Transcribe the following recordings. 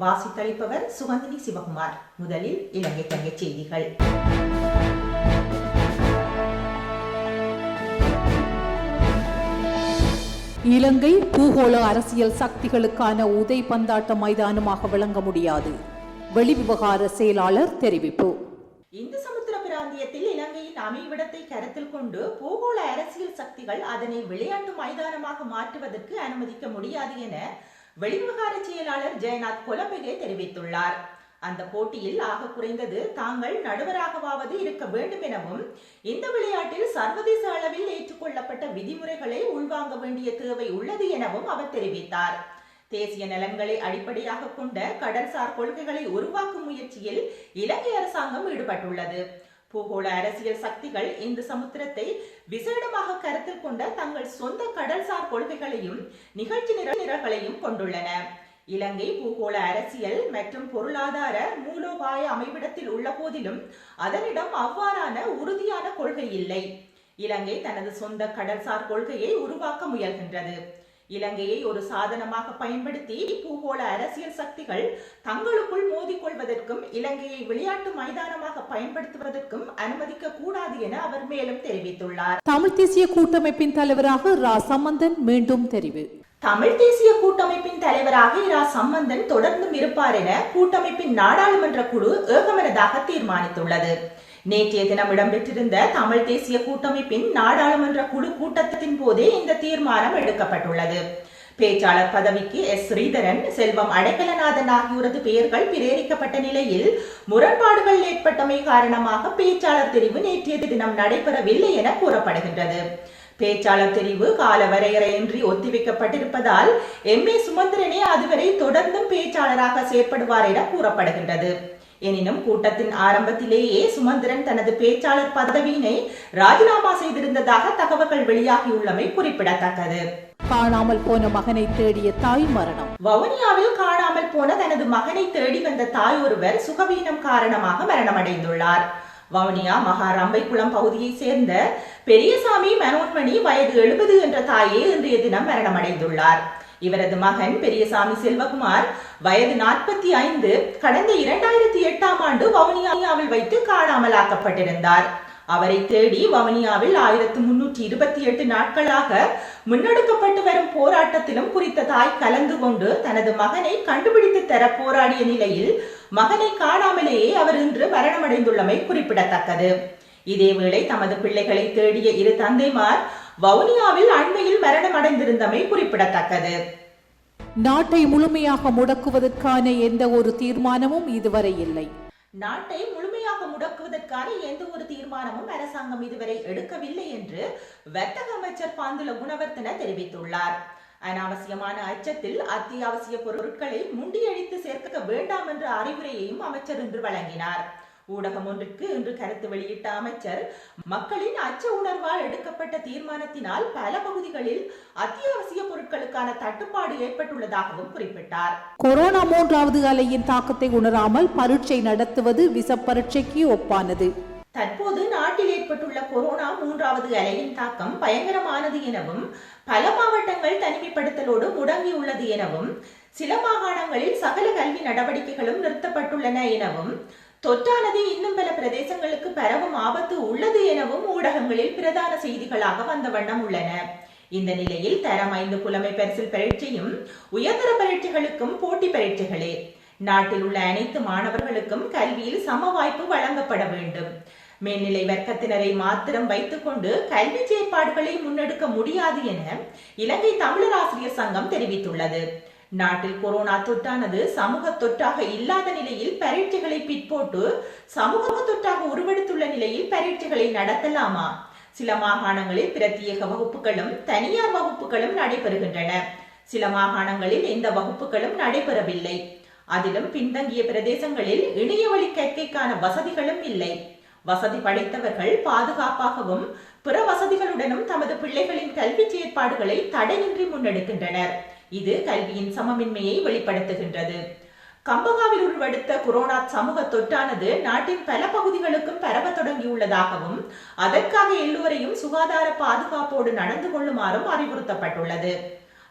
வாசித்தளிப்பவர் சுகந்தினி சிவகுமார். முதலில் இலங்கை தங்க செய்திகள். இலங்கை பூகோள அரசியல் சக்திகளுக்கான உதைபந்தாட்ட மைதானமாக விளங்க முடியாது. வெளிவிவகார செயலாளர் தெரிவிப்பு. இந்து சமுத்திர பிராந்தியத்தில் இலங்கையின் அமைவிடத்தை கருத்தில் கொண்டு பூகோள அரசியல் சக்திகள் அதனை விளையாட்டு மைதானமாக மாற்றுவதற்கு அனுமதிக்க முடியாது என வெளிவிவகார செயலாளர் ஜெயநாத் கொலம்பகே தெரிவித்துள்ளார். அந்த போட்டியில் ஆக குறைந்தது தாங்கள் நடுவராகவாவது இருக்க வேண்டும் எனவும் இந்த விளையாட்டில் சர்வதேச அளவில் ஏற்றுக்கொள்ளப்பட்ட விதிமுறைகளை உள்வாங்க வேண்டிய தேவை உள்ளது எனவும் அவர் தெரிவித்தார். தேசிய நலன்களை அடிப்படையாக கொண்ட கடல்சார் கொள்கைகளை உருவாக்கும் முயற்சியில் இலங்கை அரசாங்கம் ஈடுபட்டுள்ளது. பூகோள அரசியல் சக்திகள் இந்து சமுத்திரத்தை விசேடமாக கருத்தில் கொண்ட தங்கள் சொந்த கடல்சார் கொள்கைகளையும் நிகழ்ச்சி நிரல்களையும் கொண்டுள்ளன. இலங்கை பூகோள அரசியல் மற்றும் பொருளாதார மூலோபாய அமைவிடத்தில் உள்ள போதிலும் அதனிடம் அவ்வாறான உறுதியான கொள்கை இல்லை. இலங்கை தனது சொந்த கடல்சார் கொள்கையை உருவாக்க முயல்கின்றது. இலங்கையை ஒரு சாதனமாக பயன்படுத்தி பூகோள அரசியல் சக்திகள் தங்களுக்குள் மோதிக்கொள்வதற்கும் இலங்கையை விளையாட்டு மைதானமாக பயன்படுத்துவதற்கும் அனுமதிக்க கூடாது என அவர் மேலும் தெரிவித்துள்ளார். தமிழ் தேசிய கூட்டமைப்பின் தலைவராக ரா சம்பந்தன் மீண்டும் தெரிவு. தமிழ் தேசிய கூட்டமைப்பின் தலைவராக இரா சம்பந்தன் தொடர்ந்தும் இருப்பார் என கூட்டமைப்பின் நாடாளுமன்ற குழு ஏகமனதாக தீர்மானித்துள்ளது. நேற்றைய தினம் இடம்பெற்றிருந்த தமிழ் தேசிய கூட்டமைப்பின் நாடாளுமன்ற குழு கூட்டத்தின் போதே இந்த தீர்மானம் எடுக்கப்பட்டுள்ளது. பேச்சாளர் பதவிக்கு எஸ் ஸ்ரீதரன், செல்வம் அடைக்கலநாதன் ஆகியோரது பெயர்கள் பிரேரிக்கப்பட்ட நிலையில் முரண்பாடுகள் ஏற்பட்டமை காரணமாக பேச்சாளர் தெரிவு நேற்றைய தினம் நடைபெறவில்லை என கூறப்படுகின்றது. பேச்சாளர் தெரிவு கால வரையறையின்றி ஒத்திவைக்கப்பட்டிருப்பதால் எம்.ஏ. சுமந்திரனே அதுவரை தொடர்ந்தும் பேச்சாளராக செயற்படுவார் என கூறப்படுகின்றது. எனினும் கூட்டத்தின் ஆரம்பத்திலேயே சுமந்திரன் தனது பேச்சாளர் பதவியினை ராஜினாமா செய்திருந்ததாக தகவல்கள் வெளியாகியுள்ளமை குறிப்பிடத்தக்கது. காணாமல் போன மகனை தேடிய தாய் மரணம். வவுனியாவில் காணாமல் போன தனது மகனை தேடி வந்த தாய் ஒருவர் சுகவீனம் காரணமாக மரணமடைந்துள்ளார். வவுனியா மகாரம்பைக்குளம் பகுதியை சேர்ந்த பெரியசாமி மனோன்மணி வயது 70 என்ற தாயே இன்றைய தினம் மரணமடைந்துள்ளார். இவரது மகன் பெரியசாமி செல்வகுமார் வயது 45 கடந்த 2008ஆம் ஆண்டு வவுனியாவில் வைத்து காணாமலாக்கப்பட்டிருந்தார். அவரை தேடி வவுனியாவில் 1328 நாட்களாக முன்னெடுக்கப்பட்டு வரும் போராட்டத்திலும் குறித்த தாய் கலந்து கொண்டு தனது மகனை கண்டுபிடித்து தர போராடிய நிலையில் மகனை காணாமலேயே அவர் இன்று மரணமடைந்துள்ளமை குறிப்பிடத்தக்கது. இதேவேளை தமது பிள்ளைகளை தேடிய இரு தந்தைமார் வவுனியாவில் அண்மையில் மரணமடைந்திருந்தமை குறிப்பிடத்தக்கது. நாட்டை முழுமையாக முடக்குவதற்கான எந்த ஒரு தீர்மானமும் இதுவரை இல்லை. நாட்டை முழுமையாக முடக்குவதற்கான எந்த ஒரு தீர்மானமும் அரசாங்கம் இதுவரை எடுக்கவில்லை என்று வர்த்தக அமைச்சர் பாந்துல குணவர்த்தன தெரிவித்துள்ளார். அனாவசியமான அச்சத்தில் அத்தியாவசிய பொருட்களை முண்டியடித்து சேர்க்க வேண்டாம் என்ற அறிவுரையையும் அமைச்சர் இன்று வழங்கினார். ஊடகம் ஒன்றிற்கு இன்று கருத்து வெளியிட்ட அமைச்சர் மக்களின் அச்ச உணர்வால் எடுக்கப்பட்ட தீர்மானத்தினால் பல பகுதிகளில் அத்தியாவசிய பொருட்களுக்கான தட்டுப்பாடு ஏற்பட்டுள்ளதாகவும் குறிப்பிட்டார். கொரோனா 3வது அலையின் தாக்கத்தை உணராமல் பரீட்சை நடத்துவது விச பரீட்சைக்கு ஒப்பானது. தற்போது நாட்டில் ஏற்பட்டுள்ள கொரோனா 3வது அலையின் தாக்கம் பயங்கரமானது எனவும் பல மாவட்டங்கள் தனிமைப்படுத்தலோடு முடங்கியுள்ளது எனவும் சில மாகாணங்களில் சகல கல்வி நடவடிக்கைகளும் நிறுத்தப்பட்டுள்ளன எனவும் தொற்றானது இன்னும் பல பிரதேசங்களுக்கு பரவும் ஆபத்து உள்ளது எனவும் ஊடகங்களில் பிரதான செய்திகளாக வந்த வண்ணம் உள்ளன. இந்த நிலையில் தரம் 5 புலமை பரிசில் பரீட்சையும் உயர்தர பரீட்சைகளுக்கும் போட்டி பரீட்சைகளே. நாட்டில் உள்ள அனைத்து மாணவர்களுக்கும் கல்வியில் சம வாய்ப்பு வழங்கப்பட வேண்டும். மேல்நிலை வர்க்கத்தினரை மாத்திரம் வைத்துக் கொண்டு கல்வி செயற்பாடுகளை முன்னெடுக்க முடியாது என இலங்கை தமிழர் ஆசிரியர் சங்கம் தெரிவித்துள்ளது. நாட்டில் கொரோனா தொற்றானது சமூக தொற்றாக இல்லாத நிலையில் பரீட்சைகளை பிற்போட்டு சமூக தொற்றாக உருவெடுத்துள்ள நிலையில் பரீட்சைகளை நடத்தலாமா? சில மாகாணங்களில் பிரத்யேக வகுப்புகளும் தனியார் வகுப்புகளும் நடைபெறுகின்றன. சில மாகாணங்களில் எந்த வகுப்புகளும் நடைபெறவில்லை. அதிலும் பின்தங்கிய பிரதேசங்களில் இணையவழி கற்கைக்கான வசதிகளும் இல்லை. வசதி படைத்தவர்கள் பாதுகாப்பாகவும் பிற வசதிகளுடனும் தமது பிள்ளைகளின் கல்வி செயற்பாடுகளை தடையின்றி முன்னெடுக்கின்றனர். இது கல்வியின் சமமின்மையை வெளிப்படுத்துகின்றது. கம்பகாவில் உருவெடுத்த கொரோனா சமூக தொற்றானது நாட்டின் பல பகுதிகளுக்கும் பரவ தொடங்கியுள்ளதாகவும் அதற்காக எல்லோரையும் சுகாதார பாதுகாப்போடு நடந்து கொள்ளுமாறும் அறிவுறுத்தப்பட்டுள்ளது.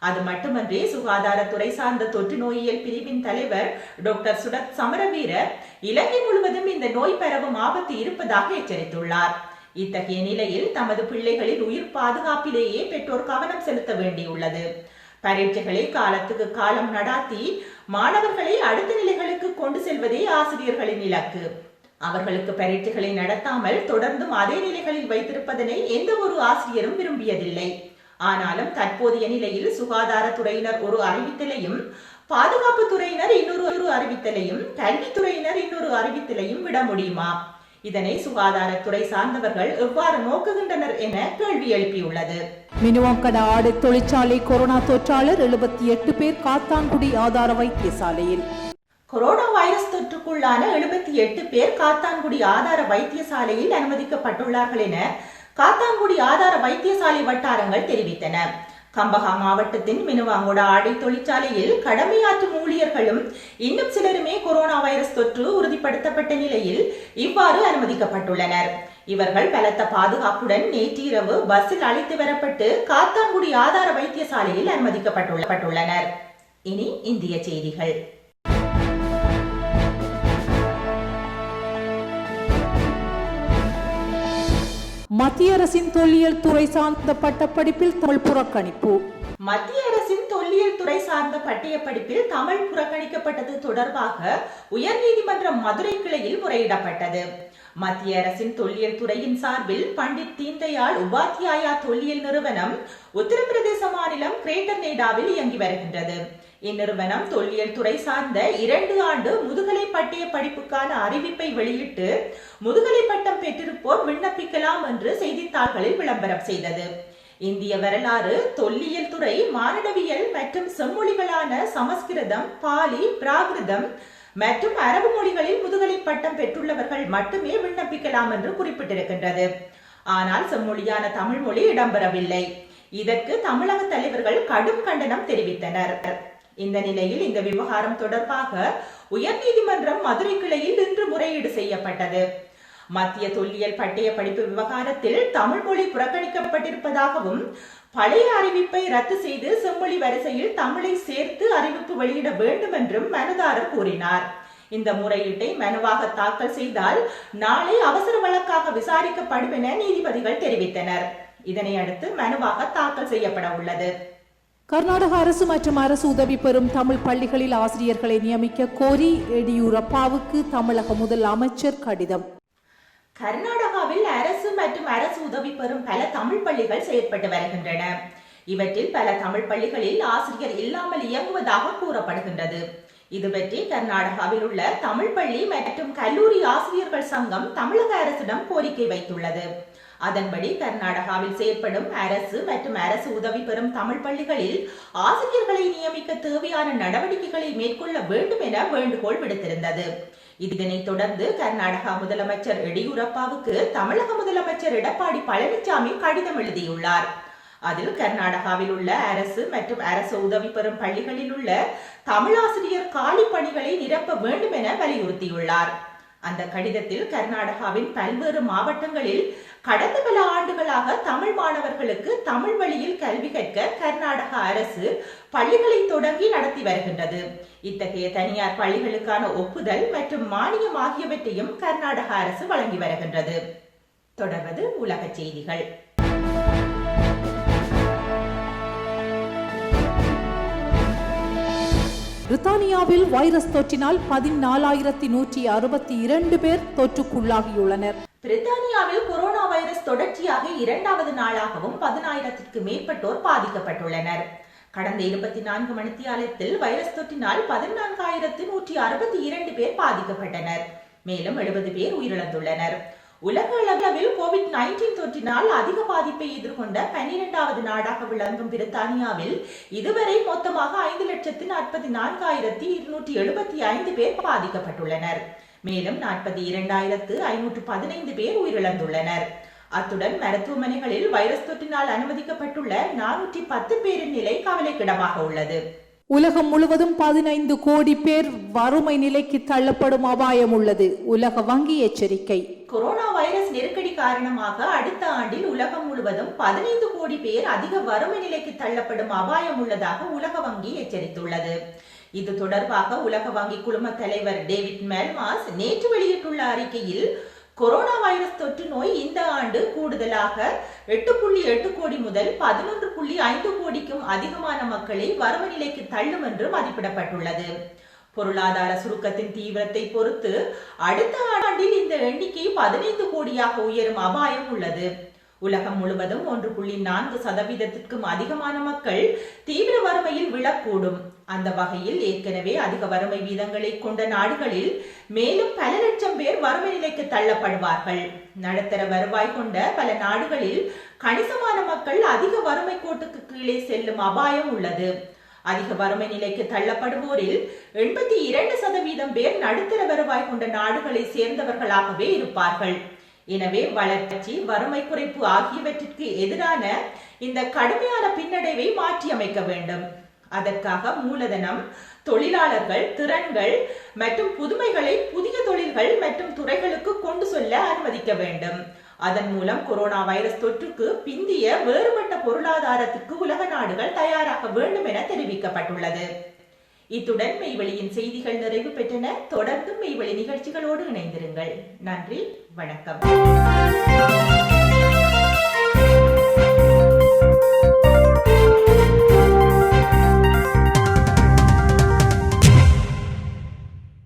அது மட்டுமன்றி சுகாதாரத்துறை சார்ந்த தொற்று நோயியல் பிரிவின் தலைவர் டாக்டர் சுடத் சமரவீர இலங்கை முழுவதும் இந்த நோய் பரவும் ஆபத்து இருப்பதாக எச்சரித்துள்ளார். இத்தகைய நிலையில் தமது பிள்ளைகளின் உயிர் பாதுகாப்பிலேயே பெற்றோர் கவனம் செலுத்த வேண்டியுள்ளது. பரீட்சைகளை காலத்துக்கு காலம் நடாத்தி மாணவர்களை அடுத்த நிலைகளுக்கு கொண்டு செல்வதே ஆசிரியர்களின் இலக்கு. அவர்களுக்கு பரீட்சைகளை நடத்தாமல் தொடர்ந்தும் அதே நிலைகளில் வைத்திருப்பதனை எந்த ஒரு ஆசிரியரும் விரும்பியதில்லை. ஆனாலும் தற்போதைய நிலையில் சுகாதாரத்துறையினர் ஒரு அறிவித்தலையும், பாதுகாப்பு துறையினர் இன்னொரு அறிவித்தலையும், கல்வித்துறையினர் இன்னொரு அறிவித்தலையும் விட முடியுமா? இதனை சுகாதாரத்துறை சார்ந்தவர்கள் எவ்வாறு நோக்குகின்றனர் என கேள்வி எழுப்பியுள்ளது. மினுவாங்கட ஆடை தொழிற்சாலை கொரோனா தொற்றாளர் 78 பேர் காத்தான்குடி ஆதார வைத்தியசாலையில். கொரோனா வைரஸ் தொற்றுக்குள்ளான 78 பேர் காத்தான்குடி ஆதார வைத்தியசாலையில் அனுமதிக்கப்பட்டுள்ளார்கள் என காத்தான்குடி ஆதார வைத்தியசாலை வட்டாரங்கள் தெரிவித்தன. கம்பஹா மாவட்டத்தின் மினுவாங்கோட ஆடை தொழிற்சாலையில் கடமையாற்றும் ஊழியர்களும் இன்னும் சிலருமே கொரோனா வைரஸ் தொற்று உறுதிப்படுத்தப்பட்ட நிலையில் இவ்வாறு அனுமதிக்கப்பட்டுள்ளனர். இவர்கள் பலத்த பாதுகாப்புடன் நேற்றிரவு பஸ்ஸில் அழைத்து வரப்பட்டு காத்தான்குடி ஆதார வைத்தியசாலையில் அனுமதிக்கப்பட்டுள்ளனர். இனி இந்திய செய்திகள். மத்திய அரசின் தொல்லியல் துறை சார்ந்த பட்டப்படிப்பில் தமிழ் புறக்கணிப்பு. மத்திய அரசின் தொல்லியல் துறை சார்ந்த பட்டய படிப்பில் தமிழ் புறக்கணிக்கப்பட்டது தொடர்பாக உயர்நீதிமன்றம் மதுரை கிளையில் முறையிடப்பட்டது. மத்திய அரசின் தொல்லியல் துறையின் சார்பில் பண்டிட் தீன்தயாள் உபாத்யாயா தொல்லியல் நிறுவனம் உத்தரப்பிரதேச மாநிலம் கிரேட்டர் நொய்டாவில் இயங்கி வருகின்றது. இந்நிறுவனம் தொல்லியல் துறை சார்ந்த 2 ஆண்டு முதுகலை பட்டய படிப்புக்கான அறிவிப்பை வெளியிட்டு முதுகலை பட்டம் பெற்றிருப்போர் விண்ணப்பிக்கலாம் என்று செய்தித்தாள்களில் விளம்பரம் செய்தது. இந்திய வரலாறு, தொல்லியல் துறை, மானிடவியல் மற்றும் செம்மொழிகளான சமஸ்கிருதம், பாலி, பிராகிருதம் மற்றும் அரபு மொழிகளில் முதுகலை பட்டம் பெற்றுள்ளவர்கள் மட்டுமே விண்ணப்பிக்கலாம் என்று குறிப்பிட்டிருக்கின்றது. ஆனால் செம்மொழியான தமிழ் மொழி இடம்பெறவில்லை. இதற்கு தமிழக தலைவர்கள் கடும் கண்டனம் தெரிவித்தனர். இந்த நிலையில் இந்த விவகாரம் தொடர்பாக உயர்நீதிமன்றம் மதுரை கிளையில் இன்று முறையீடு செய்யப்பட்டது. மத்திய தொல்லியல் பட்டய படிப்பு விவகாரத்தில் தமிழ் மொழி புறக்கணிக்கப்பட்டிருப்பதாகவும் பழைய அறிவிப்பை ரத்து செய்து செம்மொழி வரிசையில் தமிழை சேர்த்து அறிவிப்பு வெளியிட வேண்டும் என்றும் மனுதாரர் கூறினார். இந்த முறையீட்டை மனுவாக தாக்கல் செய்தால் நாளை அவசர வழக்காக விசாரிக்கப்படும் என நீதிபதிகள் தெரிவித்தனர். இதனை அடுத்து மனுவாக தாக்கல் செய்யப்பட உள்ளது. கர்நாடக அரசு மற்றும் அரசு உதவி பெறும் தமிழ் பள்ளிகளில் ஆசிரியர்களை நியமிக்க கோரி எடியூரப்பாவுக்கு தமிழக முதல் அமைச்சர் கடிதம். கர்நாடகாவில் அரசு மற்றும் அரசு உதவி பெறும் பல தமிழ் பள்ளிகள் செயற்பட்டு வருகின்றன. இவற்றில் பல தமிழ் பள்ளிகளில் ஆசிரியர் இல்லாமல் இயங்குவதாக கூறப்படுகின்றது. இது பற்றி கர்நாடகாவில் உள்ள தமிழ் பள்ளி மற்றும் கல்லூரி ஆசிரியர்கள் சங்கம் தமிழக அரசிடம் கோரிக்கை வைத்துள்ளது. அதன்படி கர்நாடகாவில் செயற்படும் அரசு மற்றும் அரசு உதவி பெறும் தமிழ் பள்ளிகளில் ஆசிரியர்களை நியமிக்க தேவையான நடவடிக்கைகளை மேற்கொள்ள வேண்டும் என வேண்டுகோள் விடுத்திருந்தது. இதனைத் தொடர்ந்து கர்நாடகா முதலமைச்சர் எடியூரப்பாவுக்கு தமிழக முதலமைச்சர் எடப்பாடி பழனிசாமி கடிதம் எழுதியுள்ளார். அதில் கர்நாடகாவில் உள்ள அரசு மற்றும் அரசு உதவி பெறும் பள்ளிகளில் உள்ள தமிழாசிரியர் காலி பணிகளை நிரப்ப வேண்டும் என வலியுறுத்தியுள்ளார். அந்த கடிதத்தில் கர்நாடகாவின் பல்வேறு மாவட்டங்களில் கடந்த பல ஆண்டுகளாக தமிழ் மாணவர்களுக்கு தமிழ் வழியில் கல்வி கற்க கர்நாடக அரசு பள்ளிகளை தொடங்கி நடத்தி வருகின்றது. இத்தகைய தனியார் பள்ளிகளுக்கான ஒப்புதல் மற்றும் மானியம் ஆகியவற்றையும் கர்நாடக அரசு வழங்கி வருகின்றது. தொடர்வது உலக செய்திகள். பிரித்தானியாவில் வைரஸ் தொற்றினால் 14,162 பேர் தொற்றுக்குள்ளாகியுள்ளனர். பிரித்தானியாவில் கொரோனா வைரஸ் தொடர்ச்சியாக 2வது நாளாகவும் 10,000க்கு மேற்பட்டோர் பாதிக்கப்பட்டுள்ளனர். கடந்த 24 மணித்தியாலத்தில் வைரஸ் தொற்றினால் 14,162 பேர் பாதிக்கப்பட்டனர். மேலும் 70 பேர் உயிரிழந்துள்ளனர். உலக அளவில் COVID-19 தொற்றினால் அதிக பாதிப்பை எதிர்கொண்ட 12வது நாடாக விளங்கும் பிரித்தானியாவில் இதுவரை மொத்தமாக 5,44,275 பேர் பாதிக்கப்பட்டுள்ளனர். மேலும் 42,515 பேர் உயிரிழந்துள்ளனர். அத்துடன் மருத்துவமனைகளில் வைரஸ் தொற்றினால் அனுமதிக்கப்பட்டுள்ள 410 பேரின் நிலை கவலைக்கிடமாக உள்ளது. உலகம் முழுவதும் 15 கோடி பேர் வறுமை நிலைக்கு தள்ளப்படும் அபாயம் உள்ளது. உலக வங்கி எச்சரிக்கை. கொரோனா வைரஸ் நெருக்கடி காரணமாக அடுத்த ஆண்டில் உலகம் முழுவதும் 15 கோடி பேர் அதிக வறுமை நிலைக்கு தள்ளப்படும் அபாயம் உள்ளதாக உலக வங்கி எச்சரித்துள்ளது. இது தொடர்பாக உலக வங்கி குழும தலைவர் டேவிட் மெல்மாஸ் நேற்று வெளியிட்டுள்ள அறிக்கையில், கொரோனா வைரஸ் தொற்று நோய் இந்த ஆண்டு கூடுதலாக 8.8 கோடி முதல் 11.5 கோடிக்கும் அதிகமான மக்களை வறுமை நிலைக்கு தள்ளும் என்று மதிப்பிடப்பட்டுள்ளது. பொருளாதார சுருக்கத்தின் தீவிரத்தை பொறுத்து அடுத்த ஆண்டில் இந்த எண்ணிக்கை 15 கோடியாக உயரும் அபாயம் உள்ளது. உலகம் முழுவதும் 1.4% அதிகமான மக்கள் தீவிர வறுமையில் விழக்கூடும். அந்த வகையில் ஏற்கனவே அதிக வறுமை வீதங்களை கொண்ட நாடுகளில் மேலும் பல லட்சம் பேர் வறுமை நிலைக்கு தள்ளப்படுவார்கள். நடுத்தர வருவாய் கொண்ட பல நாடுகளில் கணிசமான மக்கள் அதிக வறுமை கோட்டுக்கு கீழே செல்லும் அபாயம் உள்ளது. அதிக வறுமை நிலைக்கு தள்ளப்படுவோரில் 82% பேர் நடுத்தர வருவாய் கொண்ட நாடுகளை சேர்ந்தவர்களாகவே இருப்பார்கள். எனவே வளர்ச்சி, வறுமை குறைப்பு ஆகியவற்றிற்கு எதிரான இந்த கடுமையான பின்னடைவை மாற்றியமைக்க வேண்டும். அதற்காக மூலதனம், தொழிலாளர்கள், திறன்கள் மற்றும் புதுமைகளை புதிய தொழில்கள் மற்றும் துறைகளுக்கு கொண்டு செல்ல அனுமதிக்க வேண்டும். அதன் மூலம் கொரோனா வைரஸ் தொற்றுக்கு பிந்திய வேறுபட்ட பொருளாதாரத்துக்கு உலக நாடுகள் தயாராக வேண்டும் என தெரிவிக்கப்பட்டுள்ளது. இத்துடன் மெய்வெளியின் செய்திகள் நிறைவு பெற்றன. தொடர்ந்து மெய்வெளி நிகழ்ச்சிகளோடு இணைந்திருங்கள். நன்றி, வணக்கம்.